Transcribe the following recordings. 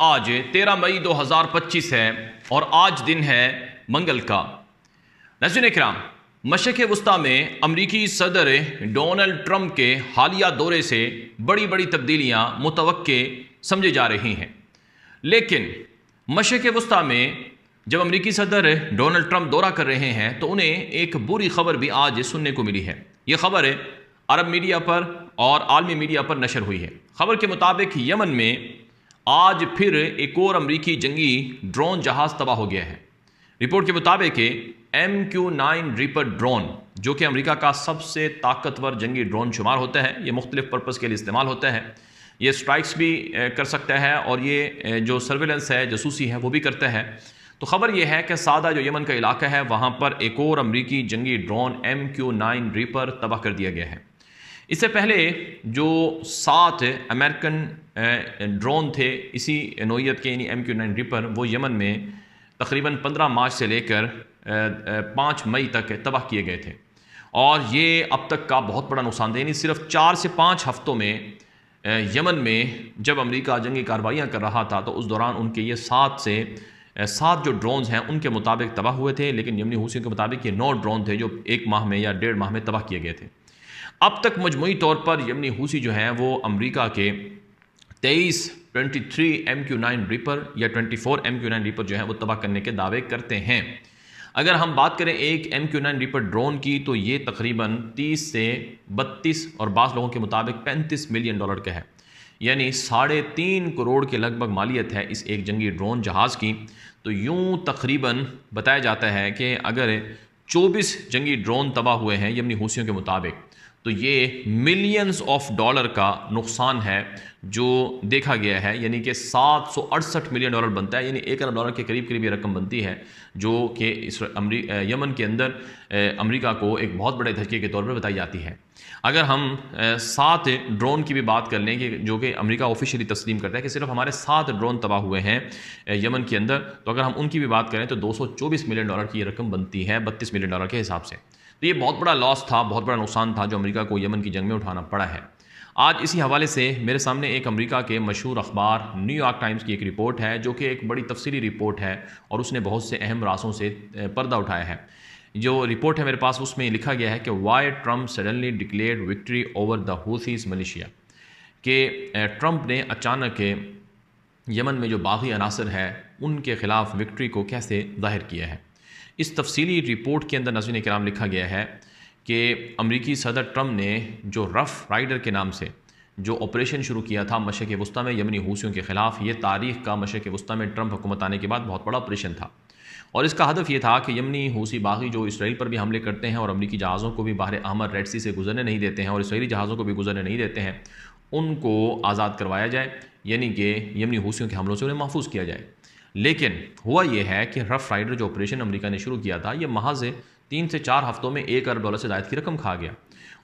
आज 13 मई 2025 है और आज दिन है मंगल का। नाज़रीन इकराम, मशरिक़ वस्ता में अमरीकी सदर डोनाल्ड ट्रंप के हालिया दौरे से बड़ी बड़ी तब्दीलियाँ मुतवक्के समझी जा रही हैं, लेकिन मशरिक़ वस्ता में जब अमरीकी सदर डोनाल्ड ट्रंप दौरा कर रहे हैं तो उन्हें एक बुरी खबर भी आज सुनने को मिली है। ये खबर अरब मीडिया पर और आलमी मीडिया पर नशर हुई है। खबर के मुताबिक यमन में आज फिर एक और अमरीकी जंगी ड्रोन जहाज़ तबाह हो गया है। रिपोर्ट के मुताबिक MQ-9 रीपर ड्रोन, जो कि अमेरिका का सबसे ताकतवर जंगी ड्रोन शुमार होता है, ये मुख्तलिफ पर्पज़ के लिए इस्तेमाल होता है। ये स्ट्राइक्स भी कर सकता है और ये जो सर्वेलेंस है, जासूसी है, वो भी करता है। तो ख़बर यह है कि सादा जो यमन का इलाका है वहाँ पर एक और अमरीकी जंगी ड्रोन MQ-9 रीपर तबाह कर दिया गया है। इससे पहले जो 7 अमेरिकन ड्रोन थे इसी नोयत के, यानी MQ-9 रीपर, वो यमन में तकरीबन 15 मार्च से लेकर 5 मई तक तबाह किए गए थे और ये अब तक का बहुत बड़ा नुकसान था। यानी सिर्फ 4 से 5 हफ्तों में यमन में जब अमेरिका जंगी कार्रवाइयाँ कर रहा था तो उस दौरान उनके ये 7 जो ड्रोन्स हैं उनके मुताबिक तबाह हुए थे, लेकिन यमनी हूसियों के मुताबिक ये 9 ड्रोन थे जो 1 माह में या 1.5 माह में तबाह किए गए थे। अब तक मजमूई तौर पर यमनी हूसी जो हैं वो अमेरिका के 23 MQ-9 रीपर या 24 MQ-9 रीपर जो है वो तबाह करने के दावे करते हैं। अगर हम बात करें एक MQ-9 रीपर ड्रोन की तो ये तकरीबन 30 से 32 और बाज़ लोगों के मुताबिक $35 मिलियन का है, यानी 3.5 करोड़ के लगभग मालियत है इस एक जंगी ड्रोन जहाज़ की। तो यूं तकरीबन बताया जाता है कि अगर 24 जंगी ड्रोन तबाह हुए हैं यमनी हूसियों के मुताबिक, तो ये मिलियंस ऑफ डॉलर का नुकसान है जो देखा गया है, यानी कि $768 मिलियन बनता है, यानी $1 अरब के करीब ये रकम बनती है, जो कि इस यमन के अंदर अमेरिका को एक बहुत बड़े धचके के तौर पर बताई जाती है। अगर हम 7 ड्रोन की भी बात कर लें कि जो कि अमेरिका ऑफिशियली तस्लीम करता है कि सिर्फ हमारे 7 ड्रोन तबाह हुए हैं यमन के अंदर, तो अगर हम उनकी भी बात करें तो $224 मिलियन की ये रकम बनती है $32 मिलियन के हिसाब से। तो ये बहुत बड़ा लॉस था, बहुत बड़ा नुकसान था जो अमेरिका को यमन की जंग में उठाना पड़ा है। आज इसी हवाले से मेरे सामने एक अमेरिका के मशहूर अखबार न्यूयॉर्क टाइम्स की एक रिपोर्ट है जो कि एक बड़ी तफसीली रिपोर्ट है और उसने बहुत से अहम रास्तों से पर्दा उठाया है। जो रिपोर्ट है मेरे पास, उसमें लिखा गया है कि why Trump suddenly declared victory over the Houthis militia, कि ट्रंप ने अचानक यमन में जो बागी अनासर है उनके ख़िलाफ़ विक्ट्री को कैसे ज़ाहिर किया है। इस तफसीली रिपोर्ट के अंदर नाज़रीन किराम लिखा गया है कि अमरीकी सदर ट्रंप ने जो रफ़ राइडर के नाम से जो ऑपरेशन शुरू किया था मशरिक़ वस्ता में यमनी हूसियों के ख़िलाफ़, ये तारीख़ का मशरिक़ वस्ता में ट्रंप हुकूमत आने के बाद बहुत बड़ा ऑपरेशन था और इसका हदफ ये था कि यमनी हूसी बागी जो इसराइल पर भी हमले करते हैं और अमरीकी जहाज़ों को भी बाहर अहमर रेड सी से गुजरने नहीं देते हैं और इसराइली जहाज़ों को भी गुजरने नहीं देते हैं, उनको आज़ाद करवाया जाए, यानी कि यमनी हूसियों के हमलों से उन्हें महफूज किया जाए। लेकिन हुआ यह है कि रफ़ राइडर जो ऑपरेशन अमेरिका ने शुरू किया था ये महज 3 से 4 हफ्तों में $1 अरब से ज़ायद की रकम खा गया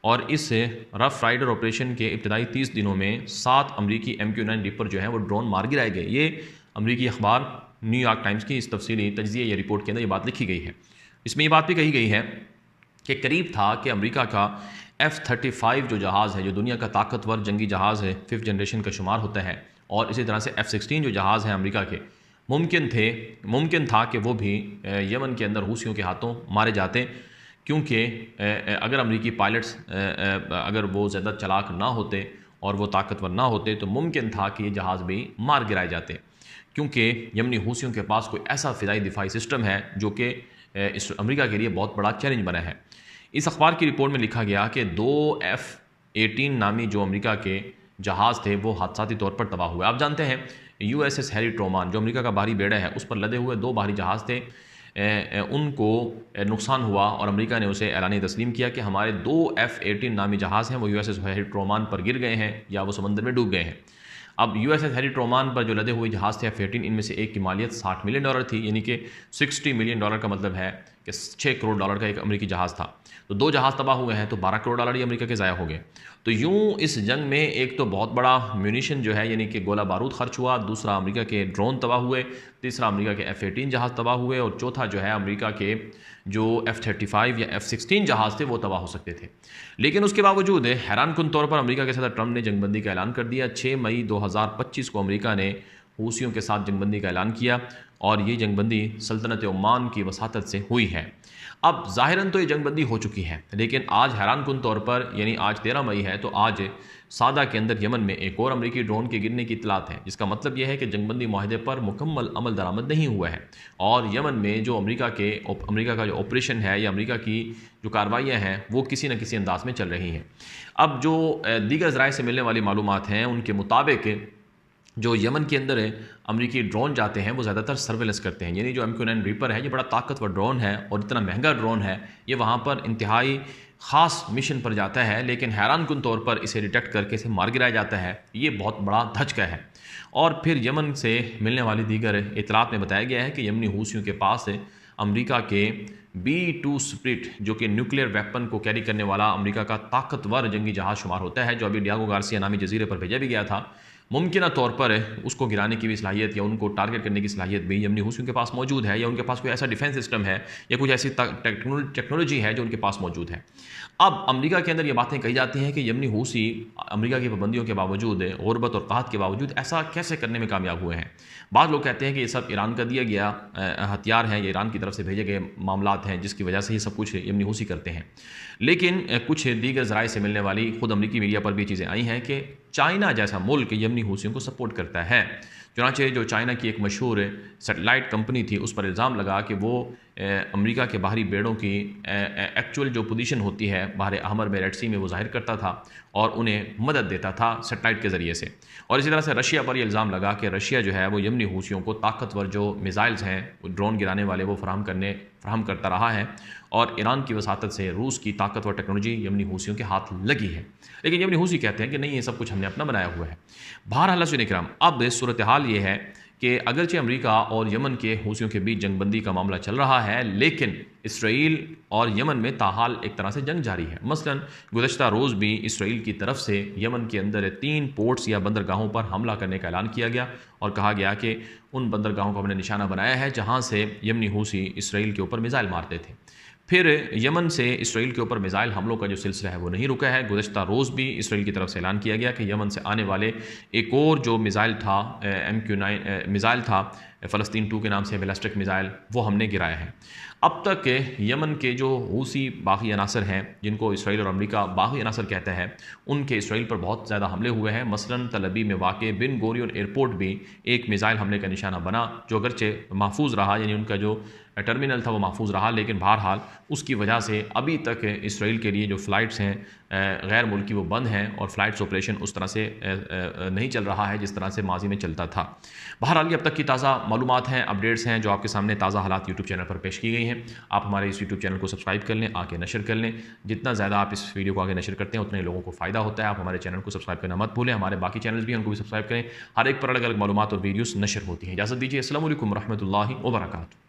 और इस रफ़ राइडर ऑपरेशन के इब्तदाई 30 दिनों में 7 अमरीकी MQ-9 रीपर जो है वो ड्रोन मार गिराए गए। ये अमरीकी अखबार न्यूयॉर्क टाइम्स की इस तफसीली तज्ज़िया या रिपोर्ट के अंदर ये बात लिखी गई है। इसमें ये बात भी कही गई है कि करीब था कि अमेरिका का F-35 जो जहाज़ है, जो दुनिया का ताकतवर जंगी जहाज़ है, 5th जनरेशन का शुमार होता है, और इसी तरह से F-16 जो जहाज़ है अमेरिका के, मुमकिन था कि वो भी यमन के अंदर हूसियों के हाथों मारे जाते, क्योंकि अगर अमरीकी पायलट्स अगर वो ज़्यादा चालाक ना होते और वो ताकतवर ना होते तो मुमकिन था कि ये जहाज़ भी मार गिराए जाते, क्योंकि यमनी हूसियों के पास कोई ऐसा फ़िज़ाई दिफाई सिस्टम है जो कि इस अमेरिका के लिए बहुत बड़ा चैलेंज बना है। इस अखबार की रिपोर्ट में लिखा गया कि 2 F-18 नामी जो अमेरिका के जहाज़ थे वो हादसाती तौर पर तबाह हुए। आप जानते हैं USS हैरी ट्रूमैन जो अमेरिका का बाहरी बेड़ा है, उस पर लदे हुए 2 बाहरी जहाज़ थे, उनको नुकसान हुआ और अमेरिका ने उसे ऐलान तस्लीम किया कि हमारे 2 F-18 नामी जहाज़ हैं वो USS हैरी ट्रूमैन पर गिर गए हैं या वो समंदर में डूब गए हैं। अब USS हैरी ट्रूमैन पर जो लदे हुए जहाज़ थे F-18, इनमें से एक की मालियत $60 मिलियन थी, यानी कि $60 मिलियन का मतलब है कि $6 करोड़ का एक अमेरिकी जहाज़ था। तो 2 जहाज़ तबाह हुए हैं तो $12 करोड़ ही अमेरिका के ज़ाया हो गए। तो यूं इस जंग में एक तो बहुत बड़ा म्यूनिशन जो है यानी कि गोला बारूद खर्च हुआ, दूसरा अमेरिका के ड्रोन तबाह हुए, तीसरा अमेरिका के F-18 जहाज़ तबाह हुए और चौथा जो है अमेरिका के जो F-35 या F-16 जहाज़ थे वो तबाह हो सकते थे। लेकिन उसके बावजूद हैरानकुन तौर पर अमेरिका के सदर ट्रंप ने जंगबंदी का ऐलान कर दिया। 6 मई 2025 को अमेरिका ने हूसियों के साथ जंगबंदी का ऐलान किया और ये जंगबंदी सल्तनत ओमान की वसातत से हुई है। अब ज़ाहिरन तो ये जंगबंदी हो चुकी है, लेकिन आज हैरानकुन तौर पर यानी आज 13 मई है तो आज सादा के अंदर यमन में एक और अमरीकी ड्रोन के गिरने की इतलात है, जिसका मतलब यह है कि जंगबंदी माहदे पर मुकम्मल अमल दरामद नहीं हुआ है और यमन में जो अमरीका का जो ऑपरेशन है या अमरीका की जो कार्रवाइयाँ हैं वो किसी न किसी अंदाज में चल रही हैं। अब जो दीगर ज़राए से मिलने वाली मालूमात हैं उनके मुताबिक जो यमन के अंदर अमरीकी ड्रोन जाते हैं वो ज़्यादातर सर्वेलेंस करते हैं, यानी जो MQ-9 रीपर है ये बड़ा ताकतवर ड्रोन है और इतना महंगा ड्रोन है, ये वहाँ पर इंतहाई ख़ास मिशन पर जाता है, लेकिन हैरानकुन तौर पर इसे डिटेक्ट करके इसे मार गिराया जाता है। ये बहुत बड़ा धचका है। और फिर यमन से मिलने वाली दीगर इतलात में बताया गया है कि यमनी हूसियों के पास अमरीका के B-2 स्प्रिट जो कि न्यूक्लियर वेपन को कैरी करने वाला अमरीका का ताकतवर जंगी जहाज़ शुमार होता है, जो अभी डियागो गार्सिया नामी जजीरे पर भेजा भी गया था, मुमकिन तौर पर उसको गिराने की भी सलाहियत या उनको टारगेट करने की सलाहियत भी यमनी हूसियों के पास मौजूद है, या उनके पास कोई ऐसा डिफेंस सिस्टम है या कुछ ऐसी टेक्नोलॉजी है जो उनके पास मौजूद है। अब अमरीका के अंदर ये बातें कही जाती हैं कि यमनी हूसी अमरीका की पाबंदियों के बावजूद, गुरबत और कहत के बावजूद ऐसा कैसे करने में कामयाब हुए हैं। बाद लोग कहते हैं कि ये सब ईरान का दिया गया हथियार है, ये ईरान की तरफ से भेजे गए मामलात हैं जिसकी वजह से ये सब कुछ यमनी हूसी करते हैं। लेकिन कुछ दीगर ज़राए से मिलने वाली खुद अमरीकी मीडिया पर भी चीज़ें आई हैं कि चाइना जैसा मुल्क यमनी हूसियों को सपोर्ट करता है। चुनांचे जो चाइना की एक मशहूर सैटेलाइट कंपनी थी उस पर इल्ज़ाम लगा कि वो अमेरिका के बाहरी बेड़ों की एक्चुअल जो पोजीशन होती है बाहर अहमर में, रेड सी में, वो जाहिर करता था और उन्हें मदद देता था सैटेलाइट के ज़रिए से। और इसी तरह से रशिया पर यह इल्ज़ाम लगा कि रशिया जो है वो यमनी हूसियों को ताकतवर जो मिसाइल्स हैं ड्रोन गिराने वाले वो फराहम करता रहा है और ईरान की वसातत से रूस की ताकतवर टेक्नोलॉजी यमनी हूसियों के हाथ लगी है। लेकिन यमनी हूसी कहते हैं कि नहीं, ये सब कुछ हमने अपना बनाया हुआ है। बहरहाल सुन इकराम, अब सूरत हाल ये है कि अगरचे अमेरिका और यमन के हूसियों के बीच जंगबंदी का मामला चल रहा है, लेकिन इसराइल और यमन में ताहाल एक तरह से जंग जारी है। मसलन गुज़श्ता रोज़ भी इसराइल की तरफ से यमन के अंदर 3 पोर्ट्स या बंदरगाहों पर हमला करने का ऐलान किया गया और कहा गया कि उन बंदरगाहों को हमने निशाना बनाया है जहां से यमनी हूसी इसराइल के ऊपर मिसाइल मारते थे। फिर यमन से इसराइल के ऊपर मिसाइल हमलों का जो सिलसिला है वो नहीं रुका है। गुज़श्ता रोज़ भी इसराइल की तरफ से ऐलान किया गया कि यमन से आने वाले एक और जो मिसाइल था MQ-9 मिसाइल था फ़लस्तीन 2 के नाम से बैलिस्टिक मिसाइल, वो हमने गिराया है। अब तक यमन के जो हूसी बागी अनासर हैं जिनको इसराइल और अमेरिका बागी अनासर कहते हैं, उनके इसराइल पर बहुत ज़्यादा हमले हुए हैं। मसलन तल अबीब में वाक़ बिन गोरियन एयरपोर्ट भी एक मिसाइल हमले का निशाना बना, जो अगरचे महफूज रहा, यानी उनका जो टर्मिनल था वो महफूज रहा, लेकिन बहरहाल उसकी वजह से अभी तक इसराइल के लिए जो फ़्लाइट्स हैं गैर मुल्की वो बंद हैं और फ़्लाइट्स ऑपरेशन उस तरह से नहीं चल रहा है जिस तरह से माजी में चलता था। बहरहाल ये अब तक की ताज़ा मालूमात हैं, अपडेट्स हैं जो आपके सामने ताज़ा हालात यूट्यूब चैनल पर पेश की गई हैं। आप हमारे इस यूट्यूब चैनल को सब्सक्राइब कर लें, आके नशर कर लें। जितना ज़्यादा आप इस वीडियो को आगे नशर करते हैं उतने लोगों को फ़ायदा होता है। आप हमारे चैनल को सब्सक्राइब करना मत भूलें। हमारे बाकी चैनल्स भी हैं, उनको भी सब्सक्राइब करें। हर एक पर अलग अलग मालूमात और वीडियोज़ नशर होती हैं। इजाज़त दीजिए। अस्सलामु अलैकुम रहमतुल्लाहि व बरकातुहू।